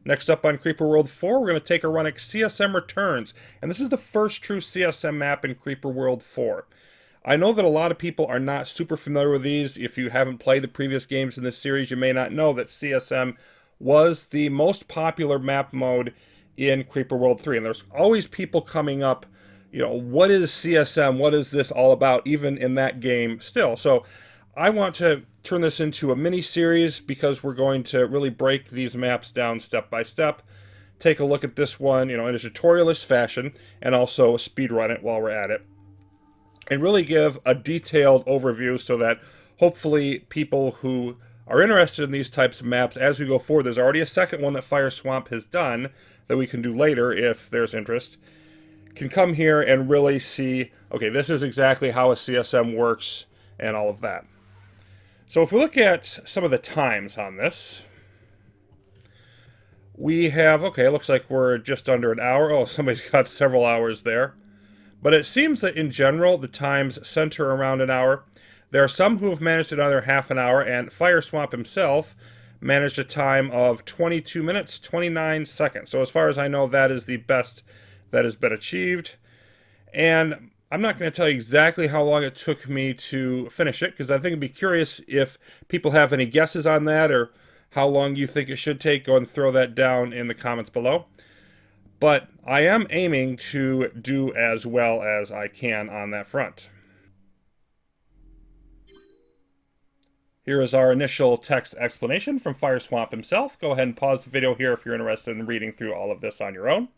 Next up on Creeper World 4, we're going to take a run at CSM Returns. And this is the first true CSM map in Creeper World 4. I know that a lot of people are not super familiar with these. If you haven't played the previous games in this series, you may not know that CSM was the most popular map mode in Creeper World 3. And there's always people coming up, what is CSM? What is this all about? Even in that game still. So I want to turn this into a mini series because we're going to really break these maps down step by step. Take a look at this one, in a tutorialist fashion, and also speedrun it while we're at it. And really give a detailed overview so that hopefully people who are interested in these types of maps as we go forward, there's already a second one that Fireswamp has done that we can do later if there's interest, can come here and really see, okay, this is exactly how a CSM works and all of that. So if we look at some of the times on this, we have, okay, it looks like we're just under an hour. Oh, somebody's got several hours there. But it seems that in general, the times center around an hour. There are some who have managed another half an hour, and Fireswamp himself managed a time of 22 minutes, 29 seconds. So as far as I know, that is the best that has been achieved. And I'm not going to tell you exactly how long it took me to finish it, because I think it'd be curious if people have any guesses on that, or how long you think it should take. Go and throw that down in the comments below. But I am aiming to do as well as I can on that front. Here is our initial text explanation from Fireswamp himself. Go ahead and pause the video here if you're interested in reading through all of this on your own.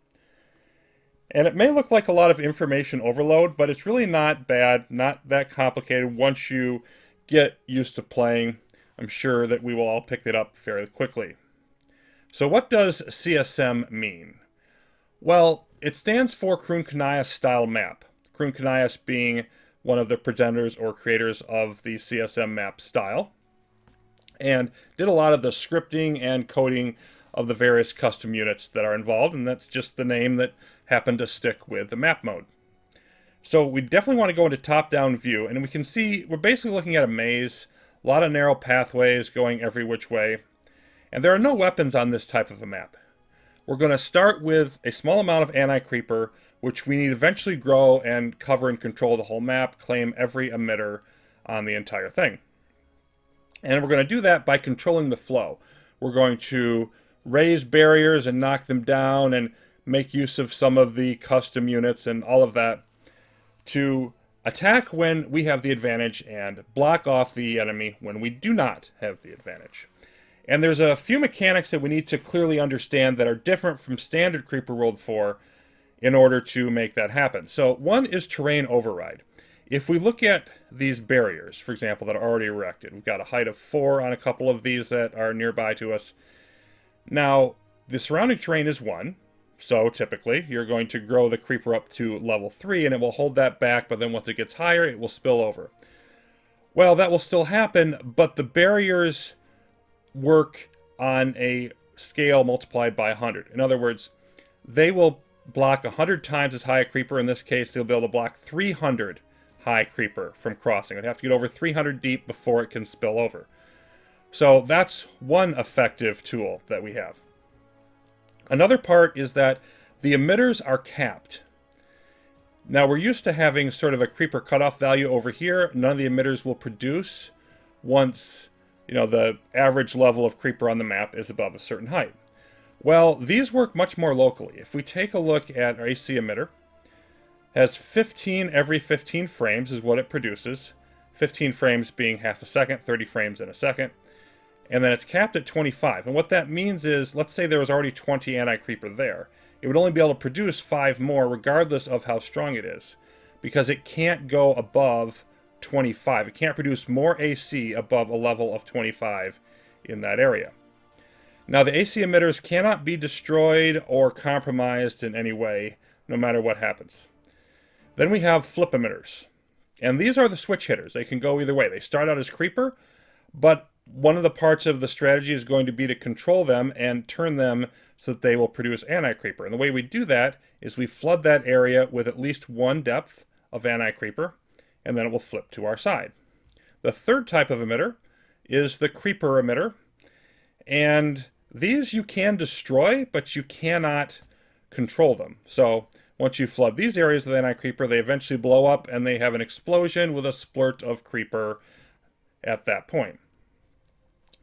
And it may look like a lot of information overload, but it's really not bad, not that complicated. Once you get used to playing, I'm sure that we will all pick it up very quickly. So what does CSM mean? Well, it stands for Kroon-Kanias style map. Kroon-Kanias being one of the presenters or creators of the CSM map style, and did a lot of the scripting and coding of the various custom units that are involved, and that's just the name that happened to stick with the map mode. So we definitely want to go into top-down view, and we can see we're basically looking at a maze, a lot of narrow pathways going every which way, and there are no weapons on this type of a map. We're going to start with a small amount of anti-creeper, which we need to eventually grow and cover and control the whole map, claim every emitter on the entire thing. And we're going to do that by controlling the flow. We're going to raise barriers and knock them down and make use of some of the custom units and all of that to attack when we have the advantage and block off the enemy when we do not have the advantage. And there's a few mechanics that we need to clearly understand that are different from standard Creeper World 4 in order to make that happen. So one is terrain override. If we look at these barriers, for example, that are already erected, we've got a height of 4 on a couple of these that are nearby to us. Now, the surrounding terrain is 1, so typically you're going to grow the creeper up to level 3 and it will hold that back, but then once it gets higher, it will spill over. Well, that will still happen, but the barriers work on a scale multiplied by 100. In other words, they will block 100 times as high a creeper. In this case, they'll be able to block 300 high creeper from crossing. It'd have to get over 300 deep before it can spill over. So that's one effective tool that we have. Another part is that the emitters are capped. Now we're used to having sort of a creeper cutoff value over here. None of the emitters will produce once the average level of creeper on the map is above a certain height. Well, these work much more locally. If we take a look at our AC emitter, has 15 every 15 frames is what it produces. 15 frames being half a second, 30 frames in a second. And then it's capped at 25. And what that means is, let's say there was already 20 anti-creeper there. It would only be able to produce 5 more regardless of how strong it is, because it can't go above 25. It can't produce more AC above a level of 25 in that area. Now the AC emitters cannot be destroyed or compromised in any way, no matter what happens. Then we have flip emitters. And these are the switch hitters. They can go either way. They start out as creeper, but one of the parts of the strategy is going to be to control them and turn them so that they will produce anti-creeper. And the way we do that is we flood that area with at least 1 depth of anti-creeper, and then it will flip to our side. The third type of emitter is the creeper emitter, and These you can destroy, but you cannot control them. So once you flood these areas with anti-creeper, they eventually blow up and they have an explosion with a splurt of creeper at that point.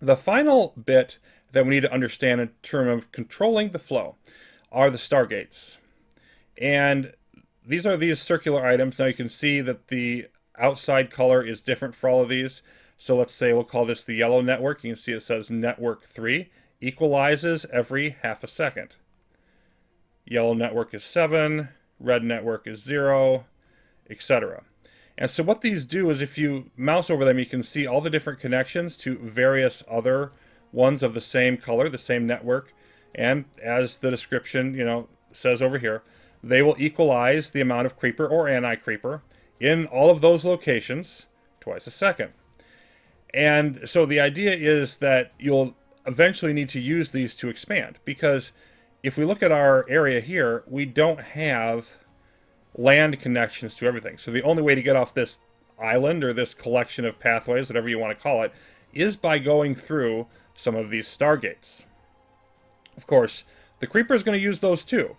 The final bit that we need to understand in terms of controlling the flow are the stargates. And these are these circular items. Now you can see that the outside color is different for all of these. So let's say we'll call this the yellow network. You can see it says network 3 equalizes every half a second. Yellow network is 7, red network is 0, etc. And so what these do is if you mouse over them, you can see all the different connections to various other ones of the same color, the same network. And as the description, says over here, they will equalize the amount of creeper or anti-creeper in all of those locations twice a second. And so the idea is that you'll eventually need to use these to expand, because if we look at our area here, we don't have land connections to everything. So the only way to get off this island or this collection of pathways, whatever you want to call it, is by going through some of these stargates. Of course, the creeper is going to use those too.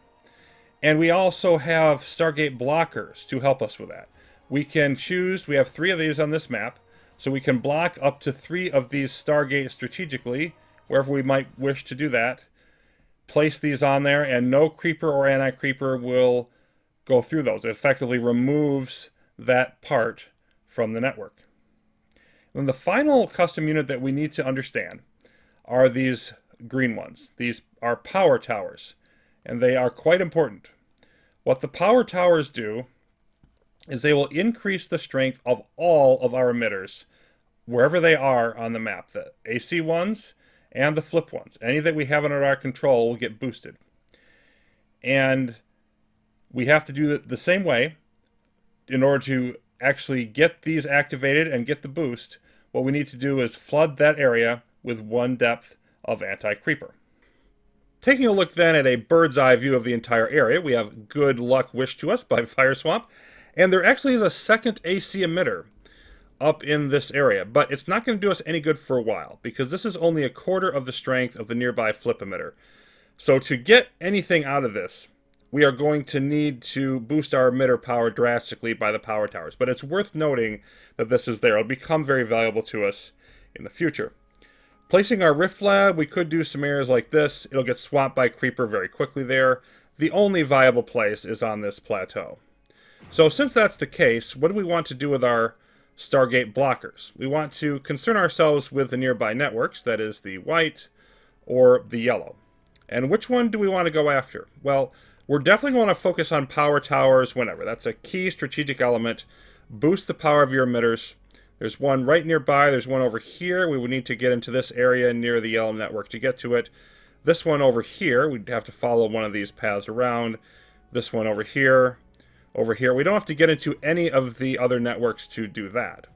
And we also have stargate blockers to help us with that. We can choose, we have 3 of these on this map, so we can block up to 3 of these stargates strategically, wherever we might wish to do that. Place these on there, and no creeper or anti-creeper will go through those. It effectively removes that part from the network. And the final custom unit that we need to understand are these green ones. These are power towers, and they are quite important. What the power towers do is they will increase the strength of all of our emitters wherever they are on the map. The AC ones and the flip ones. Any that we have under our control will get boosted. And we have to do it the same way in order to actually get these activated and get the boost. What we need to do is flood that area with 1 depth of anti-creeper. Taking a look then at a bird's eye view of the entire area, we have Good Luck Wished to Us by Fireswamp. And there actually is a second AC emitter up in this area, but it's not going to do us any good for a while, because this is only 1/4 of the strength of the nearby flip emitter. So to get anything out of this, we are going to need to boost our emitter power drastically by the power towers. But it's worth noting that this is there. It'll become very valuable to us in the future. Placing our Rift Lab, we could do some areas like this. It'll get swamped by creeper very quickly there. The only viable place is on this plateau. So since that's the case, what do we want to do with our Stargate blockers? We want to concern ourselves with the nearby networks, that is the white or the yellow. And which one do we want to go after? Well, we're definitely going to focus on power towers whenever. That's a key strategic element. Boost the power of your emitters. There's one right nearby. There's one over here. We would need to get into this area near the yellow network to get to it. This one over here, we'd have to follow one of these paths around. This one over here. Over here. We don't have to get into any of the other networks to do that.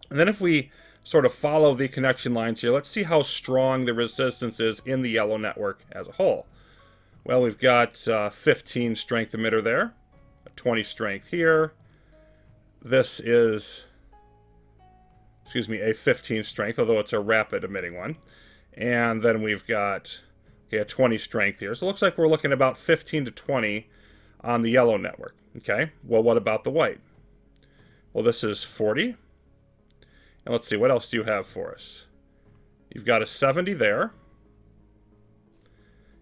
And then if we sort of follow the connection lines here, let's see how strong the resistance is in the yellow network as a whole. Well, we've got 15 strength emitter there, a 20 strength here. This is, a 15 strength, although it's a rapid emitting one. And then we've got a 20 strength here. So it looks like we're looking about 15 to 20 on the yellow network. Okay, well, what about the white? Well, this is 40. And let's see, what else do you have for us? You've got a 70 there.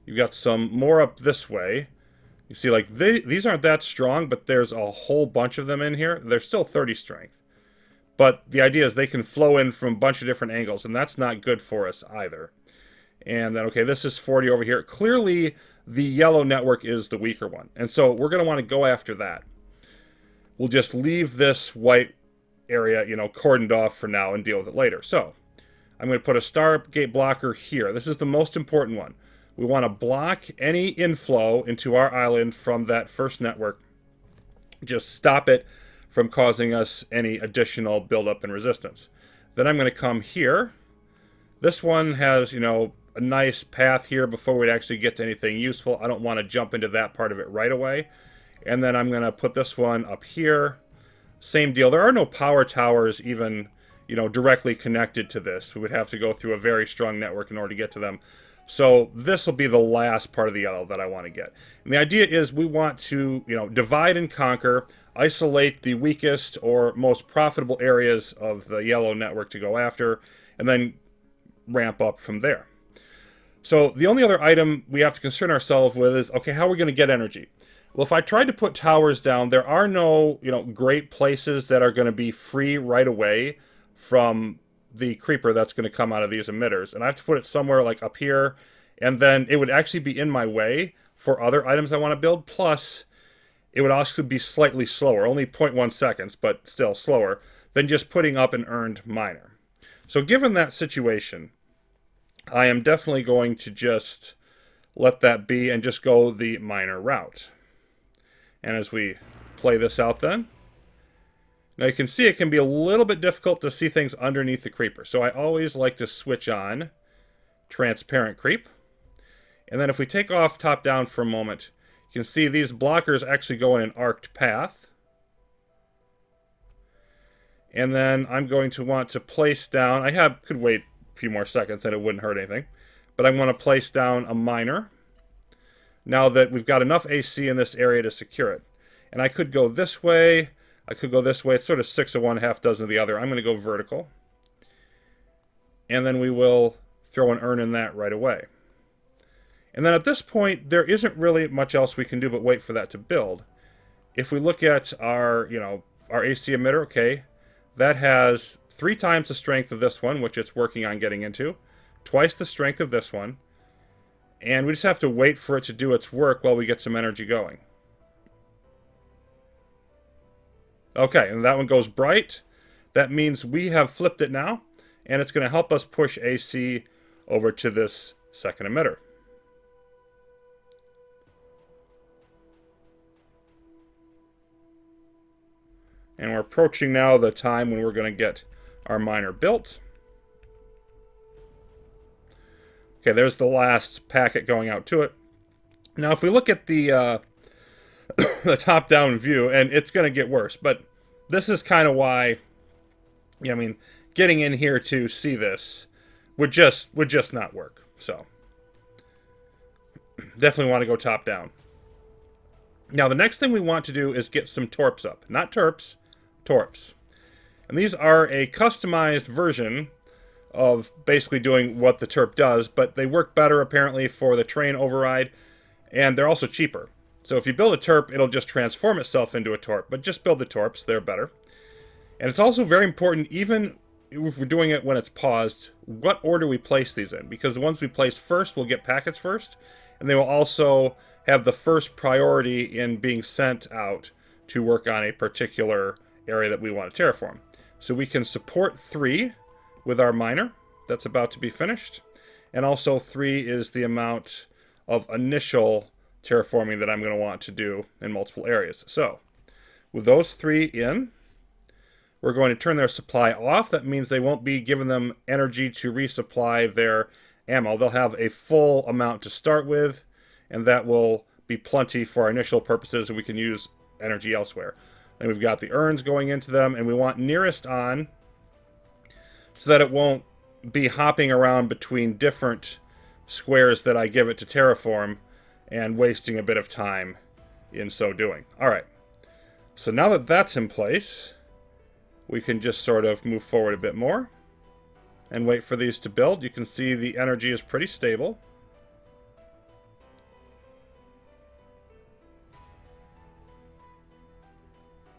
You've got some more up this way. You see, like, these aren't that strong, but there's a whole bunch of them in here. They're still 30 strength. But the idea is they can flow in from a bunch of different angles, and that's not good for us either. And then, okay, this is 40 over here. Clearly, the yellow network is the weaker one. And so we're going to want to go after that. We'll just leave this white area, cordoned off for now and deal with it later. So I'm going to put a Stargate blocker here. This is the most important one. We want to block any inflow into our island from that first network. Just stop it from causing us any additional buildup and resistance. Then I'm going to come here. This one has, a nice path here before we'd actually get to anything useful. I don't want to jump into that part of it right away. And then I'm going to put this one up here. Same deal. There are no power towers even, directly connected to this. We would have to go through a very strong network in order to get to them. So this will be the last part of the yellow that I want to get. And the idea is we want to, divide and conquer, isolate the weakest or most profitable areas of the yellow network to go after, and then ramp up from there. So the only other item we have to concern ourselves with is, okay, how are we going to get energy? Well, if I tried to put towers down, there are no, great places that are going to be free right away from the creeper that's going to come out of these emitters. And I have to put it somewhere like up here, and then it would actually be in my way for other items I want to build. Plus, it would also be slightly slower, only 0.1 seconds, but still slower than just putting up an earned miner. So given that situation, I am definitely going to just let that be and just go the miner route. And as we play this out then, now you can see it can be a little bit difficult to see things underneath the creeper. So I always like to switch on transparent creep. And then if we take off top down for a moment, you can see these blockers actually go in an arced path. And then I'm going to want to place down, could wait a few more seconds and it wouldn't hurt anything. But I want to place down a miner. Now that we've got enough AC in this area to secure it. And I could go this way, I could go this way. It's sort of 6 of one, half dozen of the other. I'm going to go vertical. And then we will throw an urn in that right away. And then at this point, there isn't really much else we can do but wait for that to build. If we look at our, our AC emitter, okay, that has 3 times the strength of this one, which it's working on getting into, twice the strength of this one, and we just have to wait for it to do its work while we get some energy going. Okay, and that one goes bright. That means we have flipped it now, and it's going to help us push AC over to this second emitter. And we're approaching now the time when we're going to get our miner built. Okay, there's the last packet going out to it. Now, if we look at the the top-down view, and it's going to get worse, but this is kind of why, getting in here to see this would just not work. So, definitely want to go top-down. Now, the next thing we want to do is get some torps up. Not terps, torps. And these are a customized version of basically doing what the terp does, but they work better apparently for the train override, and they're also cheaper. So if you build a terp, it'll just transform itself into a torp, but just build the torps, they're better. And it's also very important, even if we're doing it when it's paused, what order we place these in, because the ones we place first will get packets first, and they will also have the first priority in being sent out to work on a particular area that we want to terraform. So we can support 3 with our miner that's about to be finished, and also 3 is the amount of initial terraforming that I'm going to want to do in multiple areas. So with those 3 in, we're going to turn their supply off. That means they won't be giving them energy to resupply their ammo. They'll have a full amount to start with, and that will be plenty for our initial purposes, and we can use energy elsewhere. And we've got the urns going into them, and we want nearest on so that it won't be hopping around between different squares that I give it to terraform and wasting a bit of time in so doing. Alright, so now that that's in place, we can just sort of move forward a bit more and wait for these to build. You can see the energy is pretty stable.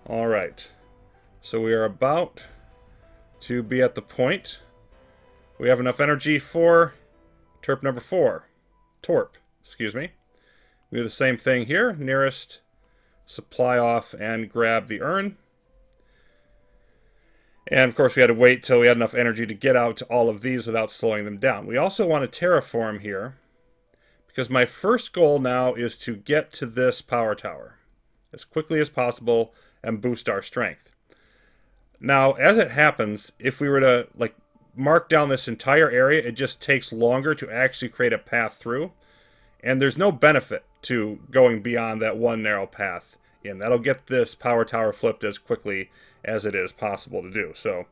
Alright, so we are about to be at the point. We have enough energy for terp number 4. Torp, excuse me. We do the same thing here. Nearest, supply off, and grab the urn. And of course we had to wait till we had enough energy to get out to all of these without slowing them down. We also want to terraform here, because my first goal now is to get to this power tower as quickly as possible and boost our strength. Now, as it happens, if we were to mark down this entire area, it just takes longer to actually create a path through. And there's no benefit to going beyond that one narrow path in. That'll get this power tower flipped as quickly as it is possible to do. So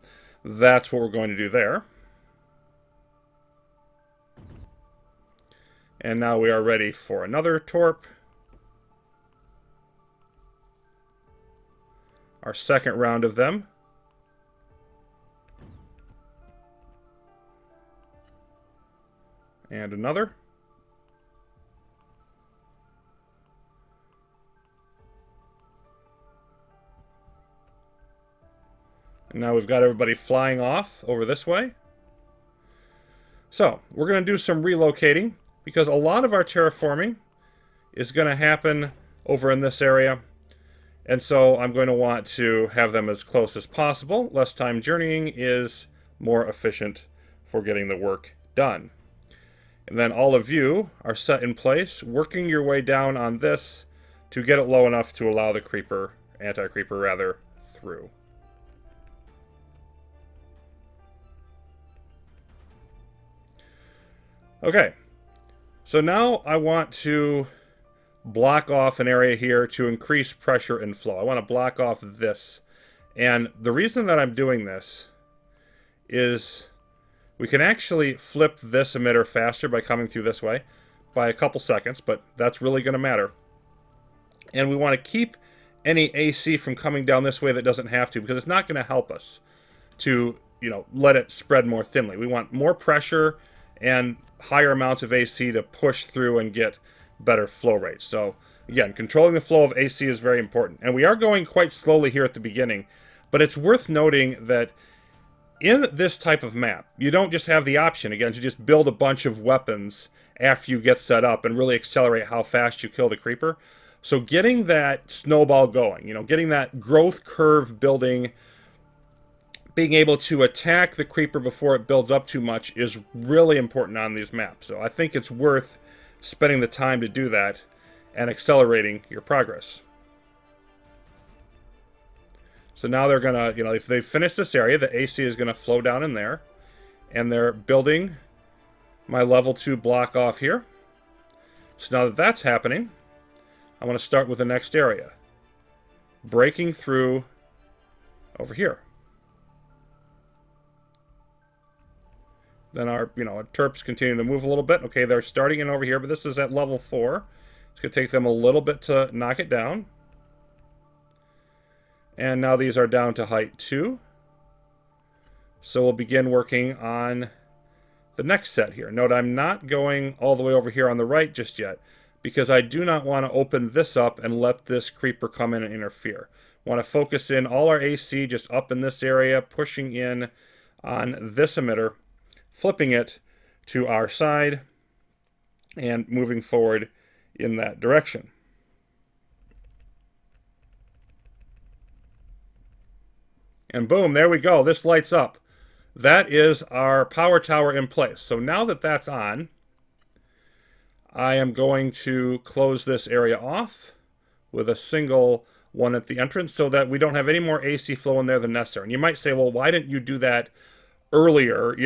that's what we're going to do there. And now we are ready for another torp. Our second round of them. And another. And now we've got everybody flying off over this way. So, we're going to do some relocating, because a lot of our terraforming is going to happen over in this area. And so I'm going to want to have them as close as possible. Less time journeying is more efficient for getting the work done. And then all of you are set in place, working your way down on this to get it low enough to allow the creeper, anti-creeper rather, through. Okay, so now I want to block off an area here to increase pressure and flow. I want to block off this. And the reason that I'm doing this is we can actually flip this emitter faster by coming through this way by a couple seconds, but that's really going to matter. And we want to keep any AC from coming down this way that doesn't have to, because it's not going to help us to, let it spread more thinly. We want more pressure and higher amounts of AC to push through and get better flow rates. So again, controlling the flow of AC is very important. And we are going quite slowly here at the beginning, but it's worth noting that in this type of map, you don't just have the option, again, to just build a bunch of weapons after you get set up and really accelerate how fast you kill the creeper. So getting that snowball going, getting that growth curve building, being able to attack the creeper before it builds up too much is really important on these maps. So I think it's worth spending the time to do that and accelerating your progress. So now they're going to, if they finish this area, the AC is going to flow down in there. And they're building my level 2 block off here. So now that that's happening, I want to start with the next area. Breaking through over here. Then our, our terps continue to move a little bit. Okay, they're starting in over here, but this is at level 4. It's going to take them a little bit to knock it down. And now these are down to height 2. So we'll begin working on the next set here. Note I'm not going all the way over here on the right just yet, because I do not want to open this up and let this creeper come in and interfere. I want to focus in all our AC just up in this area, pushing in on this emitter, flipping it to our side, and moving forward in that direction. And boom, there we go. This lights up. That is our power tower in place. So now that that's on, I am going to close this area off with a single one at the entrance so that we don't have any more AC flow in there than necessary. And you might say, well, why didn't you do that earlier,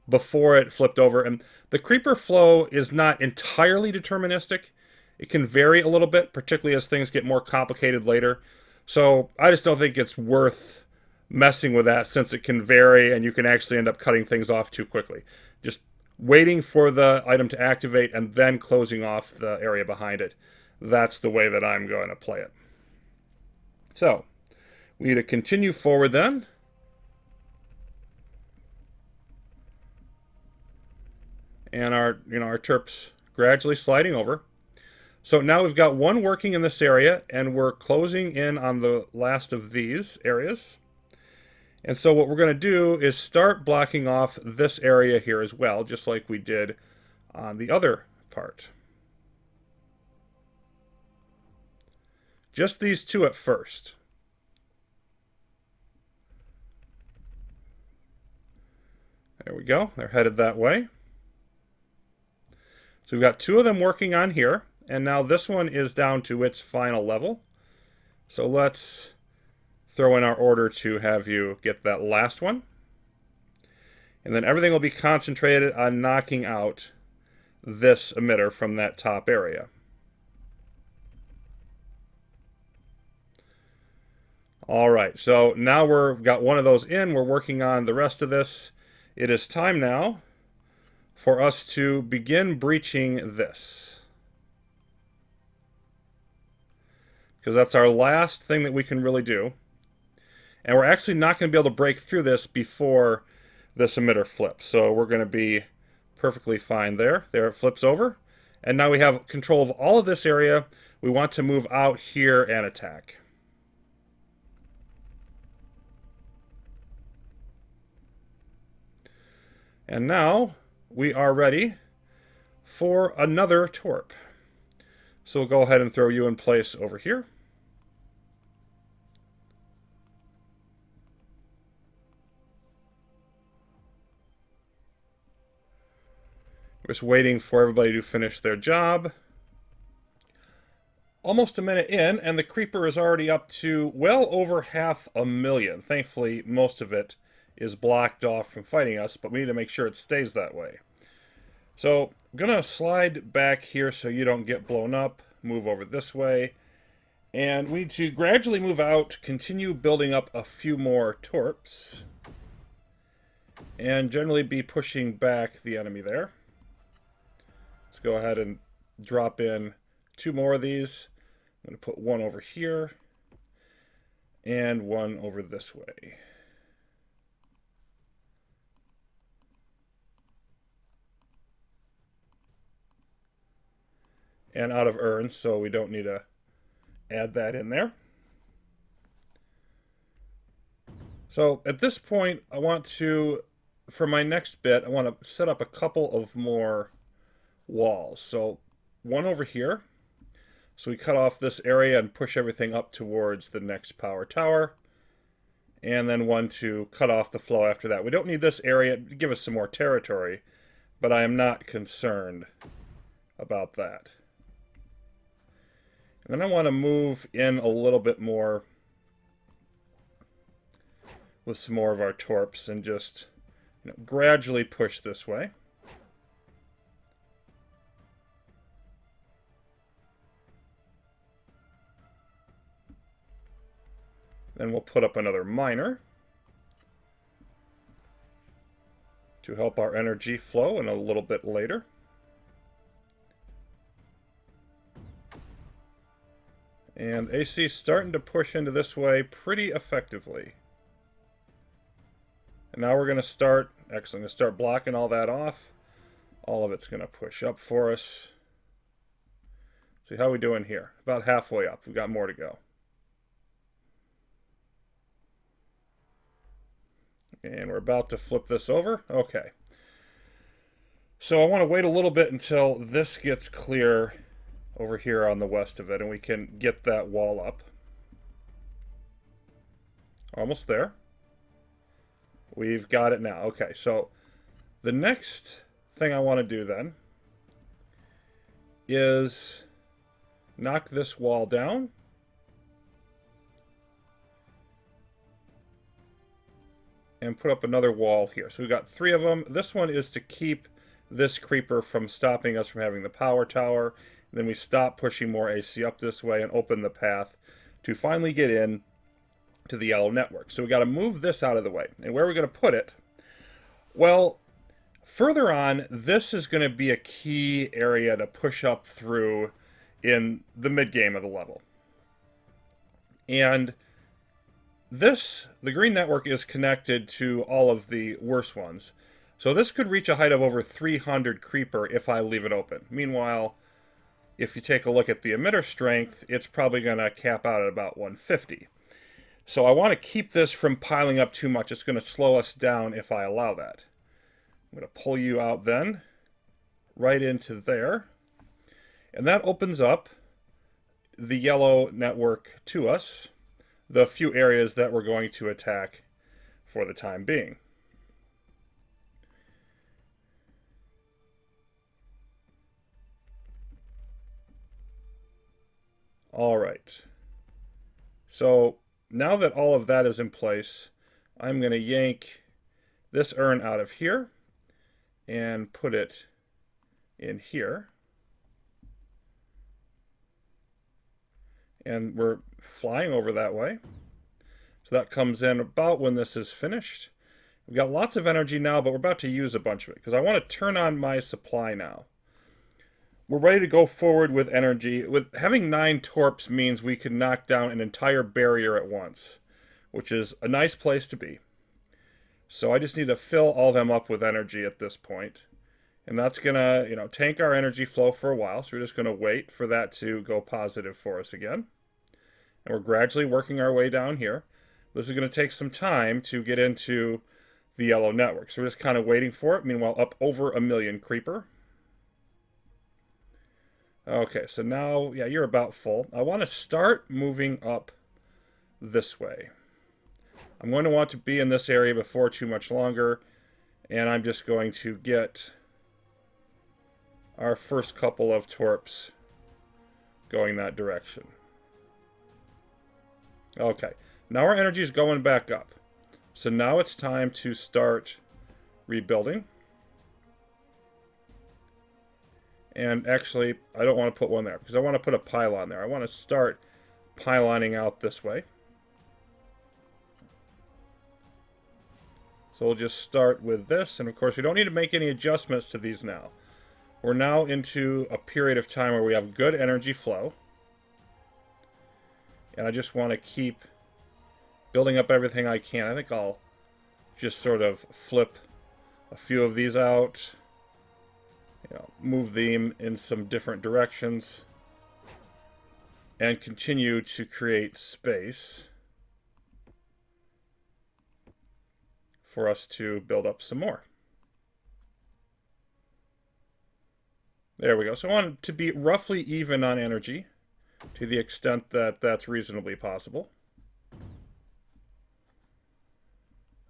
before it flipped over? And the creeper flow is not entirely deterministic. It can vary a little bit, particularly as things get more complicated later. So I just don't think it's worth messing with that, since it can vary and you can actually end up cutting things off too quickly. Just waiting for the item to activate and then closing off the area behind it. That's the way that I'm going to play it. So we need to continue forward then. And our terps gradually sliding over. So now we've got one working in this area, and we're closing in on the last of these areas. And so what we're going to do is start blocking off this area here as well, just like we did on the other part. Just these two at first. There we go. They're headed that way. So we've got two of them working on here, and now this one is down to its final level. So let's throw in our order to have you get that last one. And then everything will be concentrated on knocking out this emitter from that top area. All right, so now we've got one of those in. We're working on the rest of this. It is time now for us to begin breaching this. Because that's our last thing that we can really do. And we're actually not going to be able to break through this before this emitter flips. So we're going to be perfectly fine there. There it flips over. And now we have control of all of this area. We want to move out here and attack. And now we are ready for another torp. So we'll go ahead and throw you in place over here. Just waiting for everybody to finish their job. Almost a minute in, and the creeper is already up to well over 500,000. Thankfully, most of it is blocked off from fighting us, but we need to make sure it stays that way. So I'm going to slide back here so you don't get blown up. Move over this way. And we need to gradually move out, continue building up a few more torps. And generally be pushing back the enemy there. Let's go ahead and drop in 2 more of these. I'm going to put one over here and one over this way. And out of urns, so we don't need to add that in there. So at this point, I want to, for my next bit, I want to set up a couple of more walls. So one over here. So we cut off this area and push everything up towards the next power tower. And then one to cut off the flow after that. We don't need this area to give us some more territory, but I am not concerned about that. And then I want to move in a little bit more with some more of our torps and just gradually push this way. Then we'll put up another miner to help our energy flow in a little bit later. And AC is starting to push into this way pretty effectively. And now we're going to start, actually I'm going to start blocking all that off. All of it's going to push up for us. See how we doing here? About halfway up. We've got more to go. And we're about to flip this over. Okay. So I want to wait a little bit until this gets clear over here on the west of it, and we can get that wall up. Almost there. We've got it now. Okay, so the next thing I want to do then is knock this wall down. And put up another wall here. So we've got 3 of them. This one is to keep this creeper from stopping us from having the power tower. And then we stop pushing more AC up this way and open the path to finally get in to the yellow network. So we got to move this out of the way. And where are we going to put it? Well, further on, this is going to be a key area to push up through in the mid-game of the level. And the green network is connected to all of the worse ones. So this could reach a height of over 300 creeper if I leave it open. Meanwhile, if you take a look at the emitter strength, it's probably going to cap out at about 150. So I want to keep this from piling up too much. It's going to slow us down if I allow that. I'm going to pull you out then, right into there. And that opens up the yellow network to us. The few areas that we're going to attack for the time being. All right. So now that all of that is in place, I'm going to yank this urn out of here and put it in here. And we're flying over that way. So that comes in about when this is finished. We've got lots of energy now, but we're about to use a bunch of it because I want to turn on my supply now. We're ready to go forward with energy. With having 9 torps means we can knock down an entire barrier at once, which is a nice place to be. So I just need to fill all them up with energy at this point. And that's going to, tank our energy flow for a while. So we're just going to wait for that to go positive for us again. And we're gradually working our way down here. This is going to take some time to get into the yellow network. So we're just kind of waiting for it. Meanwhile, up over 1 million creeper. Okay, so now, yeah, you're about full. I want to start moving up this way. I'm going to want to be in this area before too much longer. And I'm just going to get our first couple of torps going that direction. Okay, now our energy is going back up. So now it's time to start rebuilding. And actually, I don't want to put one there because I want to put a pylon there. I want to start pyloning out this way. So we'll just start with this. And of course, we don't need to make any adjustments to these now. We're now into a period of time where we have good energy flow. And I just want to keep building up everything I can. I think I'll just sort of flip a few of these out. Move them in some different directions. And continue to create space for us to build up some more. There we go. So I want it to be roughly even on energy to the extent that that's reasonably possible.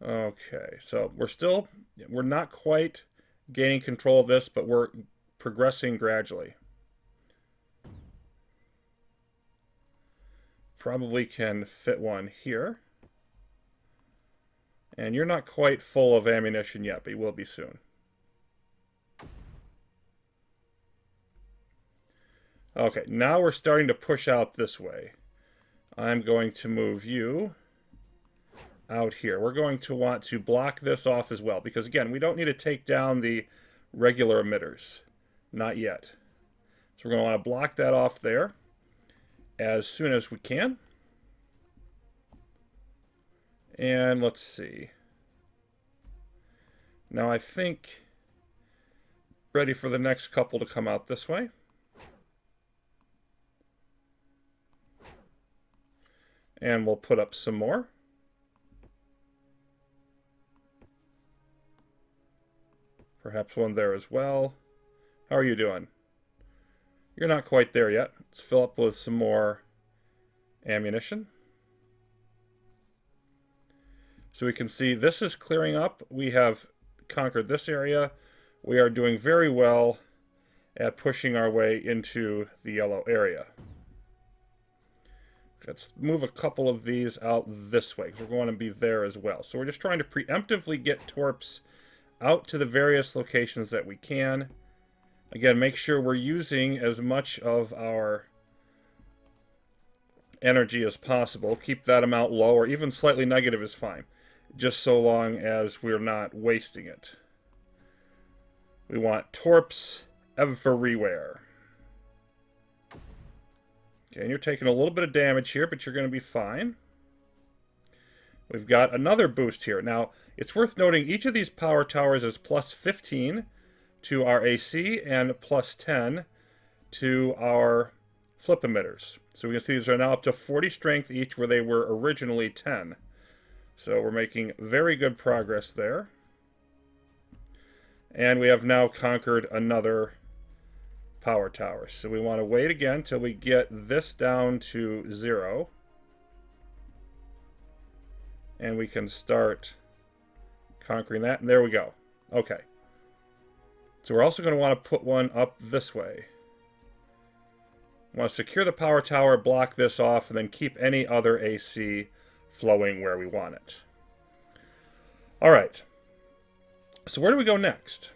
Okay, so we're not quite gaining control of this, but we're progressing gradually. Probably can fit one here. And you're not quite full of ammunition yet, but you will be soon. Okay, now we're starting to push out this way. I'm going to move you out here. We're going to want to block this off as well, because again, we don't need to take down the regular emitters. Not yet. So we're going to want to block that off there as soon as we can. And let's see. Now I think ready for the next couple to come out this way. And we'll put up some more. Perhaps one there as well. How are you doing? You're not quite there yet. Let's fill up with some more ammunition. So we can see this is clearing up. We have conquered this area. We are doing very well at pushing our way into the yellow area. Let's move a couple of these out this way, because we're going to be there as well. So we're just trying to preemptively get torps out to the various locations that we can. Again, make sure we're using as much of our energy as possible. Keep that amount low, or even slightly negative is fine, just so long as we're not wasting it. We want torps everywhere. Okay, and you're taking a little bit of damage here, but you're going to be fine. We've got another boost here. Now, it's worth noting each of these power towers is plus 15 to our AC and plus 10 to our flip emitters. So we can see these are now up to 40 strength each, where they were originally 10. So we're making very good progress there. And we have now conquered another power tower. So we want to wait again till we get this down to 0. And we can start conquering that. And there we go. Okay. So we're also going to want to put one up this way. We want to secure the power tower, block this off, and then keep any other AC flowing where we want it. All right. So where do we go next?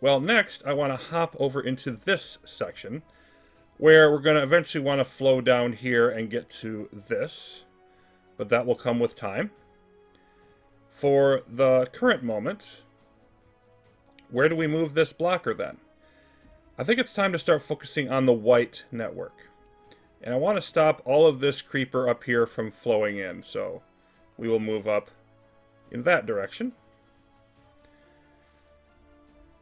Well, next I want to hop over into this section, where we're going to eventually want to flow down here and get to this. But that will come with time. for the current moment, where do we move this blocker then? I think it's time to start focusing on the white network. And I want to stop all of this creeper up here from flowing in, so we will move up in that direction.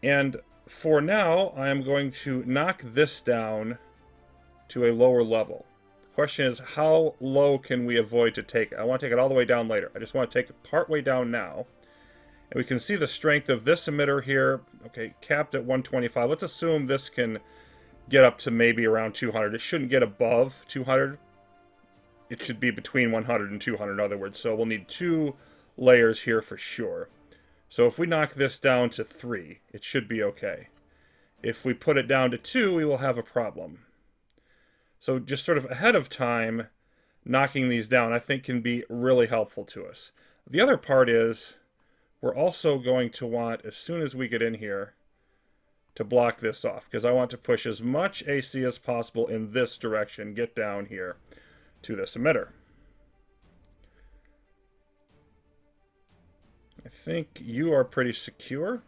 And for now, I am going to knock this down to a lower level. The question is, how low can we avoid to take it? I want to take it all the way down later. I just want to take it part way down now. And we can see the strength of this emitter here. Okay, capped at 125. Let's assume this can get up to maybe around 200. It shouldn't get above 200. It should be between 100 and 200, in other words. So we'll need 2 layers here for sure. So if we knock this down to 3, it should be okay. If we put it down to 2, we will have a problem. So just sort of ahead of time, knocking these down, I think can be really helpful to us. The other part is, we're also going to want, as soon as we get in here, to block this off, because I want to push as much AC as possible in this direction, get down here to this emitter. I think you are pretty secure,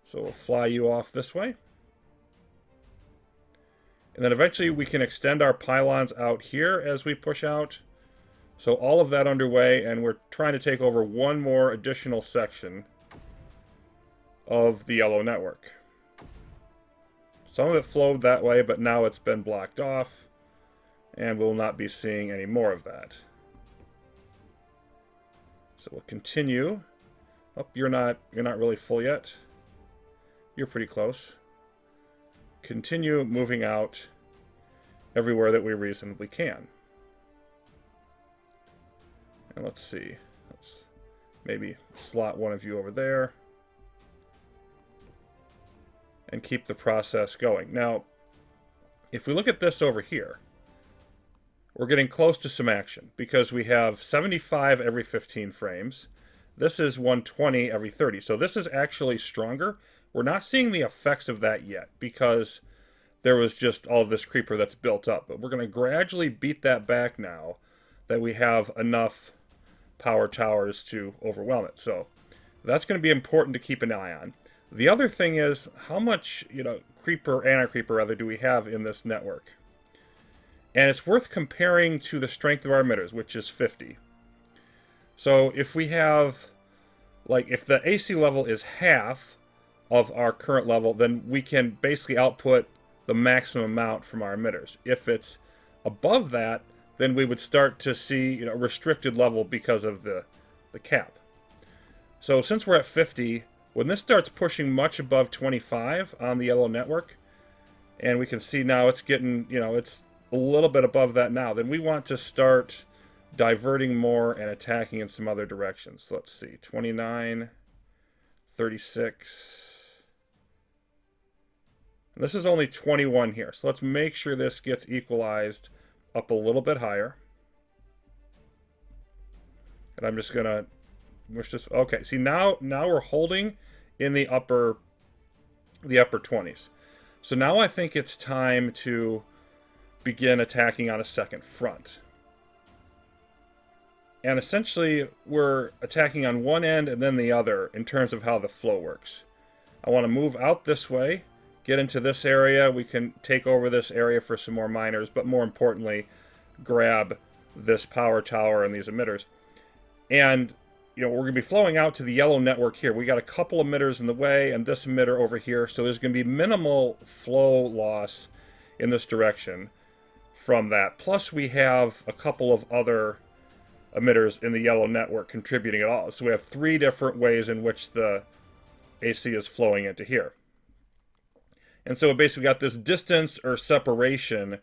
so we'll fly you off this way. And then eventually we can extend our pylons out here as we push out. So all of that underway, and we're trying to take over one more additional section of the yellow network. Some of it flowed that way, but now it's been blocked off, and we'll not be seeing any more of that. So we'll continue. Oh, you're not really full yet. You're pretty close. Continue moving out everywhere that we reasonably can. And let's see. Let's maybe slot one of you over there. And keep the process going. Now, if we look at this over here, we're getting close to some action because we have 75 every 15 frames. This is 120 every 30. So this is actually stronger. We're not seeing the effects of that yet because there was just all of this creeper that's built up. But we're going to gradually beat that back now that we have enough power towers to overwhelm it. So that's going to be important to keep an eye on. The other thing is, how much, creeper, anti-creeper rather, do we have in this network? And it's worth comparing to the strength of our emitters, which is 50. So if we have, if the AC level is half of our current level, then we can basically output the maximum amount from our emitters. If it's above that, then we would start to see, a restricted level because of the cap. So since we're at 50, when this starts pushing much above 25 on the yellow network, and we can see now it's getting, it's a little bit above that now, then we want to start diverting more and attacking in some other directions. So let's see, 29, 36. And this is only 21 here, so let's make sure this gets equalized up a little bit higher. And I'm just gonna okay, see now we're holding in the upper 20s. So now I think it's time to begin attacking on a second front. And essentially we're attacking on one end and then the other in terms of how the flow works. I want to move out this way, get into this area. We can take over this area for some more miners, but more importantly, grab this power tower and these emitters. And we're going to be flowing out to the yellow network here. We got a couple emitters in the way and this emitter over here. So there's going to be minimal flow loss in this direction from that. Plus we have a couple of other emitters in the yellow network contributing at all. So we have 3 different ways in which the AC is flowing into here. And so we basically got this distance or separation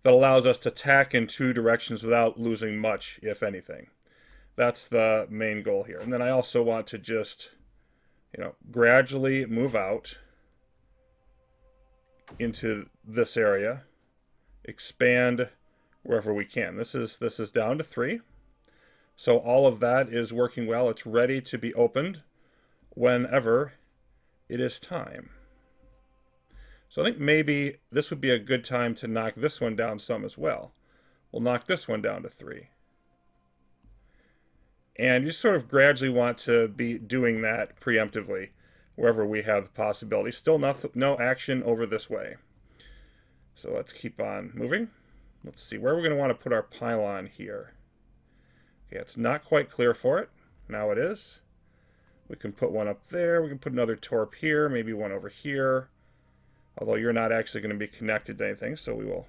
that allows us to tack in 2 directions without losing much, if anything. That's the main goal here. And then I also want to just, gradually move out into this area, expand wherever we can. This is down to 3. So all of that is working well. It's ready to be opened whenever it is time. So I think maybe this would be a good time to knock this one down some as well. We'll knock this one down to 3. And you sort of gradually want to be doing that preemptively wherever we have the possibility. Still no action over this way. So let's keep on moving. Let's see where we're going to want to put our pylon here. Okay, it's not quite clear for it. Now it is. We can put one up there. We can put another torp here, maybe one over here. Although you're not actually going to be connected to anything, so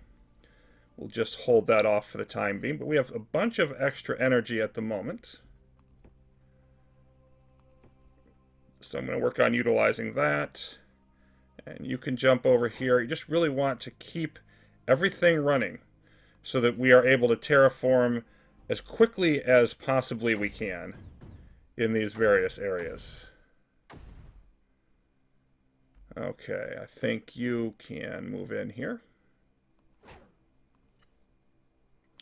we'll just hold that off for the time being. But we have a bunch of extra energy at the moment. So I'm going to work on utilizing that. And you can jump over here. You just really want to keep everything running so that we are able to terraform as quickly as possibly we can in these various areas. Okay, I think you can move in here.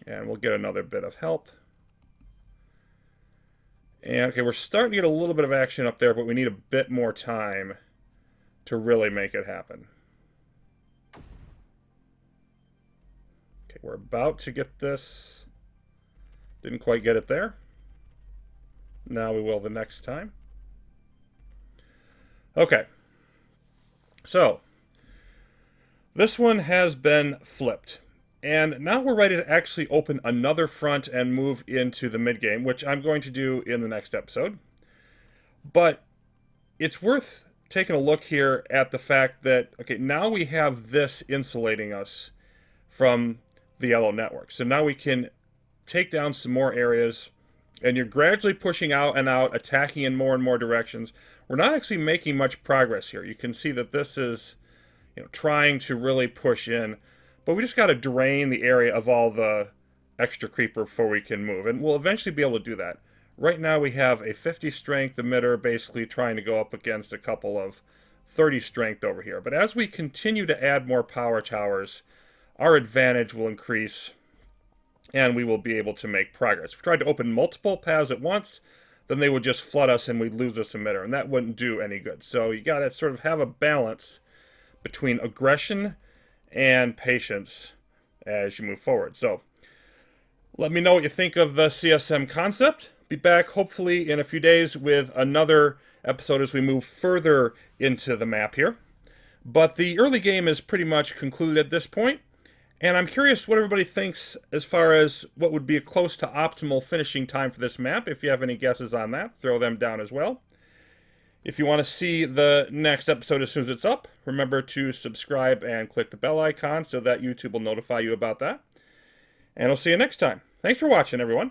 And we'll get another bit of help. And okay, we're starting to get a little bit of action up there, but we need a bit more time to really make it happen. Okay, we're about to get this. Didn't quite get it there. Now we will the next time. Okay. So, this one has been flipped. And now we're ready to actually open another front and move into the mid-game, which I'm going to do in the next episode. But it's worth taking a look here at the fact that, okay, now we have this insulating us from the yellow network. So now we can take down some more areas, and you're gradually pushing out and out, attacking in more and more directions. We're not actually making much progress here. You can see that this is, trying to really push in. But we just got to drain the area of all the extra creeper before we can move. And we'll eventually be able to do that. Right now we have a 50 strength emitter basically trying to go up against a couple of 30 strength over here. But as we continue to add more power towers, our advantage will increase and we will be able to make progress. If we tried to open multiple paths at once, then they would just flood us and we'd lose this emitter. And that wouldn't do any good. So you got to sort of have a balance between aggression and patience as you move forward. So let me know what you think of the CSM concept. Be back hopefully in a few days with another episode as we move further into the map here. But the early game is pretty much concluded at this point, and I'm curious what everybody thinks as far as what would be a close to optimal finishing time for this map. If you have any guesses on that, throw them down as well. If you want to see the next episode as soon as it's up, remember to subscribe and click the bell icon so that YouTube will notify you about that. And I'll see you next time. Thanks for watching, everyone.